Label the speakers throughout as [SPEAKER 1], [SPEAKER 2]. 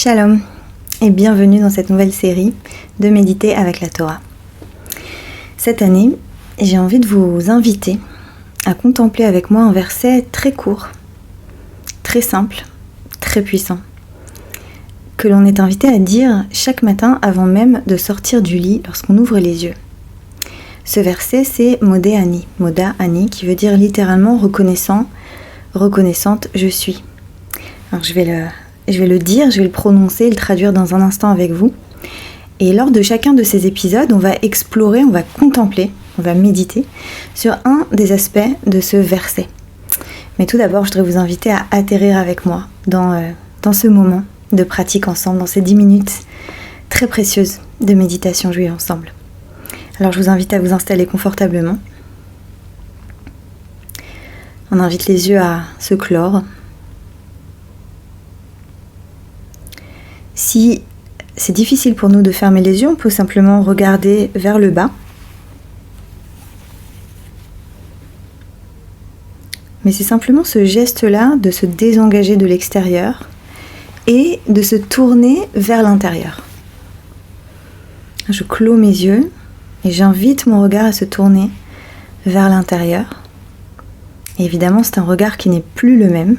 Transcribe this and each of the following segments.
[SPEAKER 1] Shalom et bienvenue dans cette nouvelle série de Méditer avec la Torah. Cette année, j'ai envie de vous inviter à contempler avec moi un verset très court, très simple, très puissant, que l'on est invité à dire chaque matin avant même de sortir du lit lorsqu'on ouvre les yeux. Ce verset, c'est Moda Ani, qui veut dire littéralement reconnaissant, reconnaissante, je suis. Alors je vais le dire, je vais le prononcer, le traduire dans un instant avec vous. Et lors de chacun de ces épisodes, on va explorer, on va contempler, on va méditer sur un des aspects de ce verset. Mais tout d'abord, je voudrais vous inviter à atterrir avec moi dans ce moment de pratique ensemble, dans ces 10 minutes très précieuses de méditation juive ensemble. Alors je vous invite à vous installer confortablement. On invite les yeux à se clore. Si c'est difficile pour nous de fermer les yeux, on peut simplement regarder vers le bas. Mais c'est simplement ce geste-là de se désengager de l'extérieur et de se tourner vers l'intérieur. Je clos mes yeux et j'invite mon regard à se tourner vers l'intérieur. Et évidemment, c'est un regard qui n'est plus le même.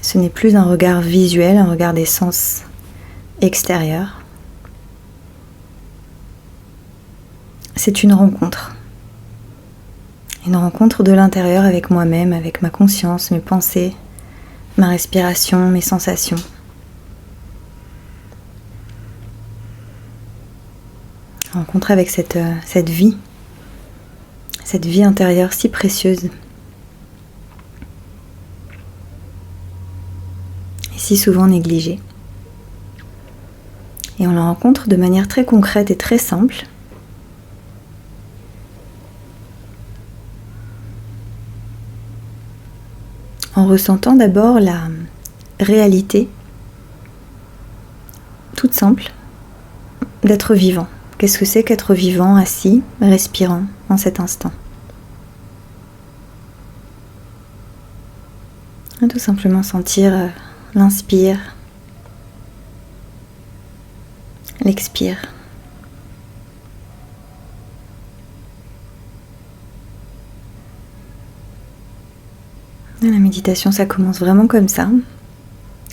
[SPEAKER 1] Ce n'est plus un regard visuel, un regard des sens extérieurs. C'est une rencontre. Une rencontre de l'intérieur avec moi-même, avec ma conscience, mes pensées, ma respiration, mes sensations. Rencontre avec cette vie intérieure si précieuse. Si souvent négligée. Et on la rencontre de manière très concrète et très simple. En ressentant d'abord la réalité, toute simple, d'être vivant. Qu'est-ce que c'est qu'être vivant, assis, respirant en cet instant? Tout simplement sentir l'inspire, l'expire. La méditation, ça commence vraiment comme ça.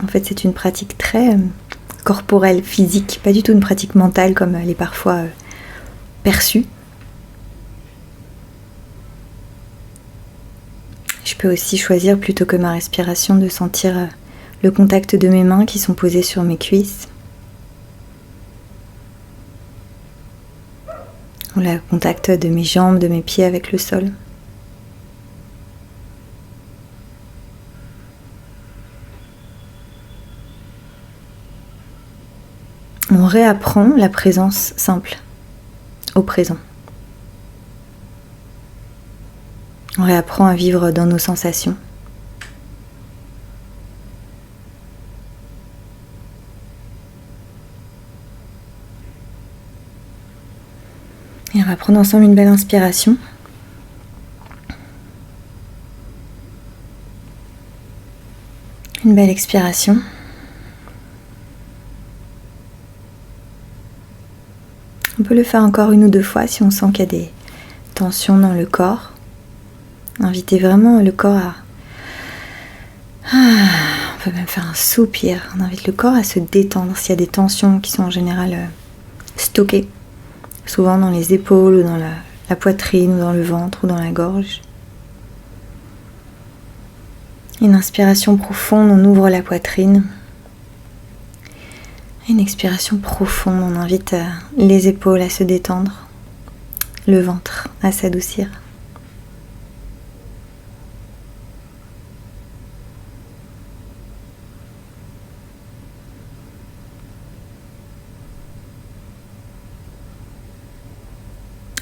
[SPEAKER 1] En fait, c'est une pratique très corporelle, physique, pas du tout une pratique mentale comme elle est parfois perçue. Je peux aussi choisir, plutôt que ma respiration, de sentir le contact de mes mains qui sont posées sur mes cuisses. Ou le contact de mes jambes, de mes pieds avec le sol. On réapprend la présence simple au présent. On réapprend à vivre dans nos sensations. Et on va prendre ensemble une belle inspiration. Une belle expiration. On peut le faire encore une ou deux fois si on sent qu'il y a des tensions dans le corps. Invitez vraiment le corps à... on peut même faire un soupir. On invite le corps à se détendre s'il y a des tensions qui sont en général stockées. Souvent dans les épaules ou dans la poitrine ou dans le ventre ou dans la gorge. Une inspiration profonde, on ouvre la poitrine. Une expiration profonde, on invite les épaules à se détendre, le ventre à s'adoucir.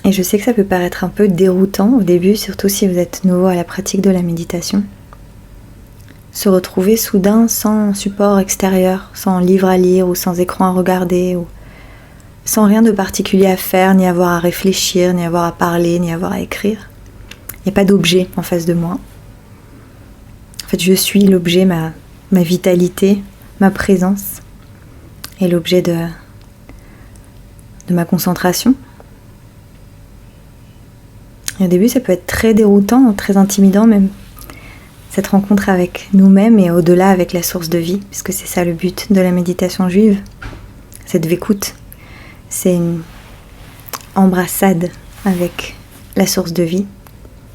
[SPEAKER 1] Et je sais que ça peut paraître un peu déroutant au début, surtout si vous êtes nouveau à la pratique de la méditation. Se retrouver soudain sans support extérieur, sans livre à lire ou sans écran à regarder, ou sans rien de particulier à faire, ni avoir à réfléchir, ni avoir à parler, ni avoir à écrire. Il n'y a pas d'objet en face de moi. En fait, je suis l'objet, ma vitalité, ma présence est l'objet de ma concentration. Et au début, ça peut être très déroutant, très intimidant même, cette rencontre avec nous-mêmes et au-delà avec la source de vie, puisque c'est ça le but de la méditation juive, cette vécoute. C'est une embrassade avec la source de vie,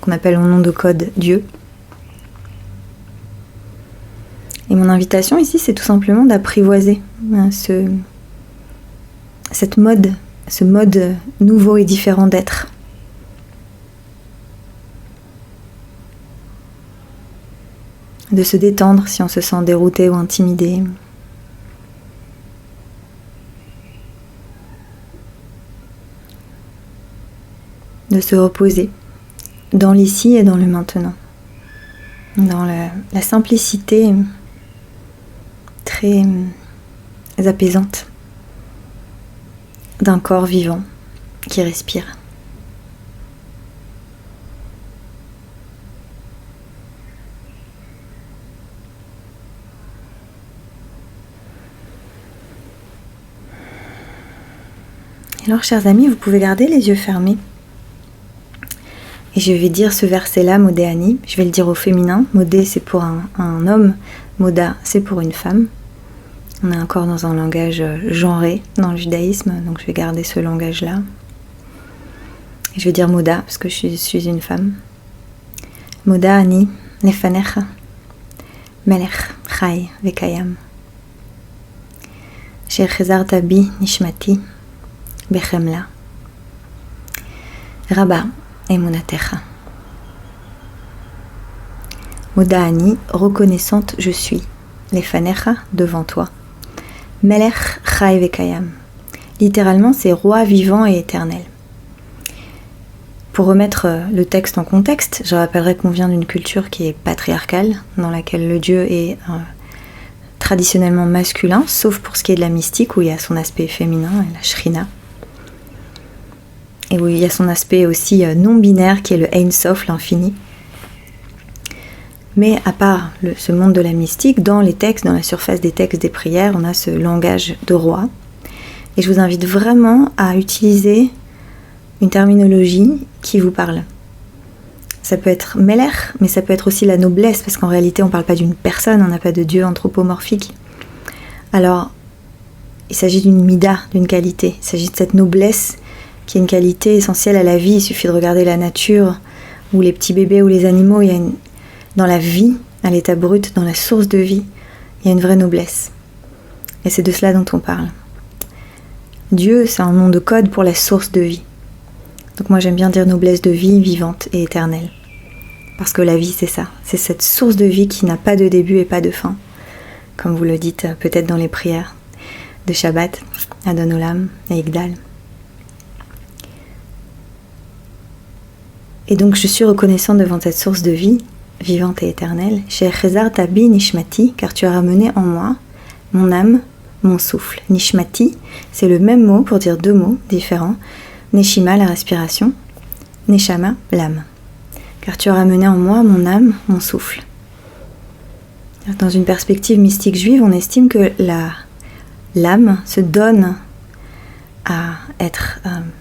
[SPEAKER 1] qu'on appelle en nom de code Dieu. Et mon invitation ici, c'est tout simplement d'apprivoiser ce mode nouveau et différent d'être. De se détendre si on se sent dérouté ou intimidé. De se reposer dans l'ici et dans le maintenant. Dans la simplicité très apaisante d'un corps vivant qui respire. Alors, chers amis, vous pouvez garder les yeux fermés. Et je vais dire ce verset-là, Modéani. Je vais le dire au féminin. Modé, c'est pour un homme. Moda, c'est pour une femme. On est encore dans un langage genré dans le judaïsme, donc je vais garder ce langage-là. Et je vais dire Moda, parce que je suis une femme. Moda ani lefanecha, melech chai vekayam. Shechezarta bi nishmati bechemla. Rabba emunatecha. Moda ani, reconnaissante je suis. Lefanecha, devant toi. Melech chai vekayam. Littéralement, c'est roi vivant et éternel. Pour remettre le texte en contexte, je rappellerai qu'on vient d'une culture qui est patriarcale, dans laquelle le Dieu est traditionnellement masculin, sauf pour ce qui est de la mystique, où il y a son aspect féminin, la Shrina. Et où il y a son aspect aussi non-binaire, qui est le Ein Sof, l'infini. Mais à part ce monde de la mystique, dans les textes, dans la surface des textes des prières, on a ce langage de roi. Et je vous invite vraiment à utiliser une terminologie qui vous parle. Ça peut être Melech, mais ça peut être aussi la noblesse, parce qu'en réalité, on ne parle pas d'une personne, on n'a pas de Dieu anthropomorphique. Alors, il s'agit d'une mida, d'une qualité. Il s'agit de cette noblesse qui est une qualité essentielle à la vie. Il suffit de regarder la nature, ou les petits bébés, ou les animaux. Il y a dans la vie, à l'état brut, dans la source de vie, il y a une vraie noblesse. Et c'est de cela dont on parle. Dieu, c'est un nom de code pour la source de vie. Donc moi j'aime bien dire noblesse de vie vivante et éternelle. Parce que la vie c'est ça, c'est cette source de vie qui n'a pas de début et pas de fin. Comme vous le dites peut-être dans les prières de Shabbat, Adon Olam et Igdal. Et donc je suis reconnaissante devant cette source de vie, vivante et éternelle. Shechezar tabi nishmati, car tu as ramené en moi mon âme, mon souffle. Nishmati, c'est le même mot pour dire deux mots différents. Neshima, la respiration. Neshama, l'âme. Car tu as ramené en moi mon âme, mon souffle. Dans une perspective mystique juive, on estime que l'âme se donne à être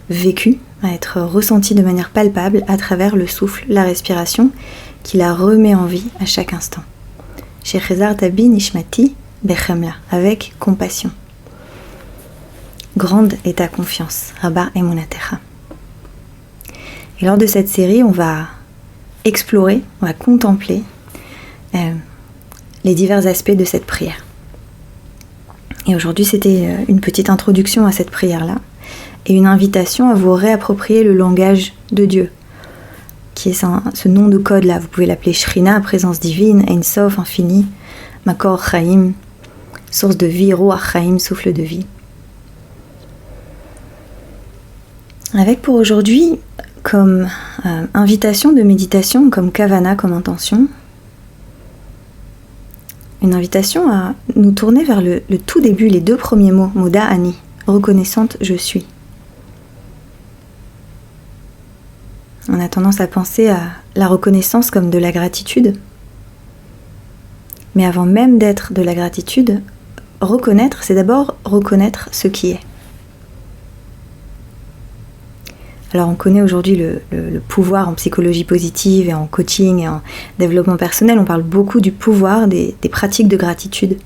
[SPEAKER 1] vécue, à être ressentie de manière palpable à travers le souffle, la respiration, qui la remet en vie à chaque instant. Shechezar tabi nishmati bechemla, avec compassion. Grande est ta confiance, Rabba emunatecha. Et lors de cette série, on va explorer, on va contempler les divers aspects de cette prière. Et aujourd'hui, c'était une petite introduction à cette prière-là et une invitation à vous réapproprier le langage de Dieu, qui est ce nom de code-là. Vous pouvez l'appeler Shrina, présence divine, Ein Sof, infini, Makor Chaim, source de vie, Ruach Chaim, souffle de vie. Avec pour aujourd'hui, comme invitation de méditation, comme kavana, comme intention, une invitation à nous tourner vers le tout début, les deux premiers mots, Moda Ani, reconnaissante je suis. On a tendance à penser à la reconnaissance comme de la gratitude. Mais avant même d'être de la gratitude, reconnaître, c'est d'abord reconnaître ce qui est. Alors on connaît aujourd'hui le pouvoir en psychologie positive et en coaching et en développement personnel. On parle beaucoup du pouvoir des pratiques de gratitude.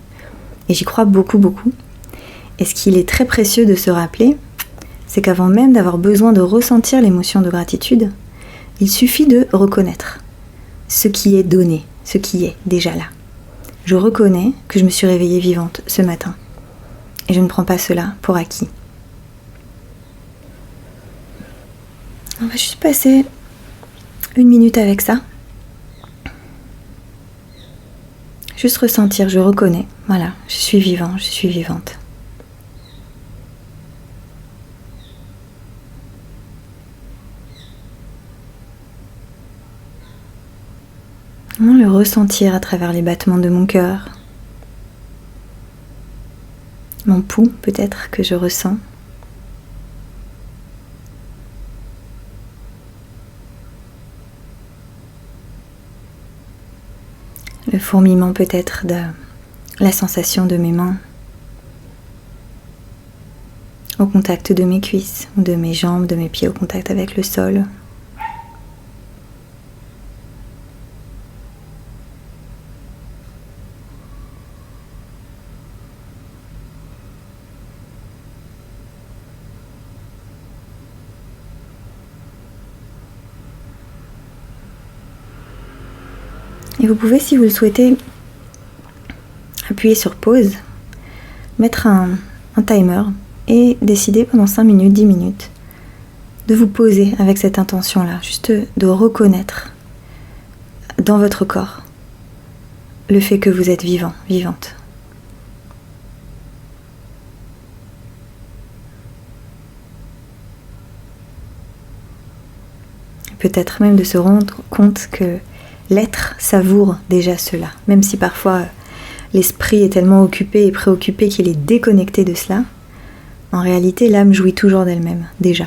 [SPEAKER 1] Et j'y crois beaucoup, beaucoup. Et ce qu'il est très précieux de se rappeler, c'est qu'avant même d'avoir besoin de ressentir l'émotion de gratitude, il suffit de reconnaître ce qui est donné, ce qui est déjà là. Je reconnais que je me suis réveillée vivante ce matin. Et je ne prends pas cela pour acquis. On va juste passer 1 minute avec ça. Juste ressentir, je reconnais. Voilà, je suis vivant, je suis vivante. Vraiment le ressentir à travers les battements de mon cœur. Mon pouls peut-être que je ressens. Le fourmillement peut-être de la sensation de mes mains au contact de mes cuisses, ou de mes jambes, de mes pieds au contact avec le sol. Et vous pouvez, si vous le souhaitez, appuyer sur pause, mettre un timer et décider pendant 5 minutes, 10 minutes de vous poser avec cette intention-là, juste de reconnaître dans votre corps le fait que vous êtes vivant, vivante. Peut-être même de se rendre compte que l'être savoure déjà cela, même si parfois l'esprit est tellement occupé et préoccupé qu'il est déconnecté de cela. En réalité, l'âme jouit toujours d'elle-même, déjà.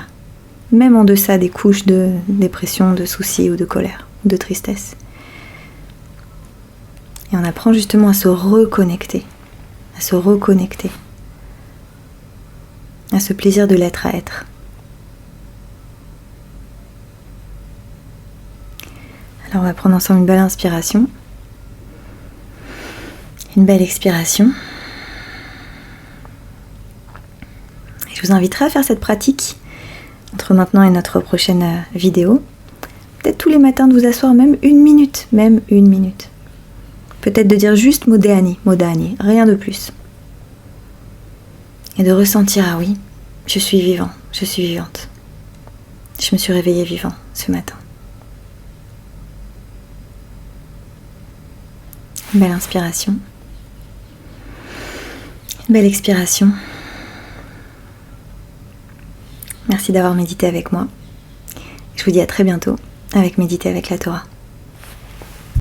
[SPEAKER 1] Même en deçà des couches de dépression, de soucis ou de colère, ou de tristesse. Et on apprend justement à se reconnecter, à ce plaisir de l'être à être. Alors on va prendre ensemble une belle inspiration, une belle expiration. Et je vous inviterai à faire cette pratique entre maintenant et notre prochaine vidéo. Peut-être tous les matins de vous asseoir même 1 minute, Peut-être de dire juste Modéani, rien de plus. Et de ressentir, ah oui, je suis vivant, je suis vivante. Je me suis réveillée vivant ce matin. Une belle inspiration. Une belle expiration. Merci d'avoir médité avec moi. Je vous dis à très bientôt avec Méditer avec la Torah.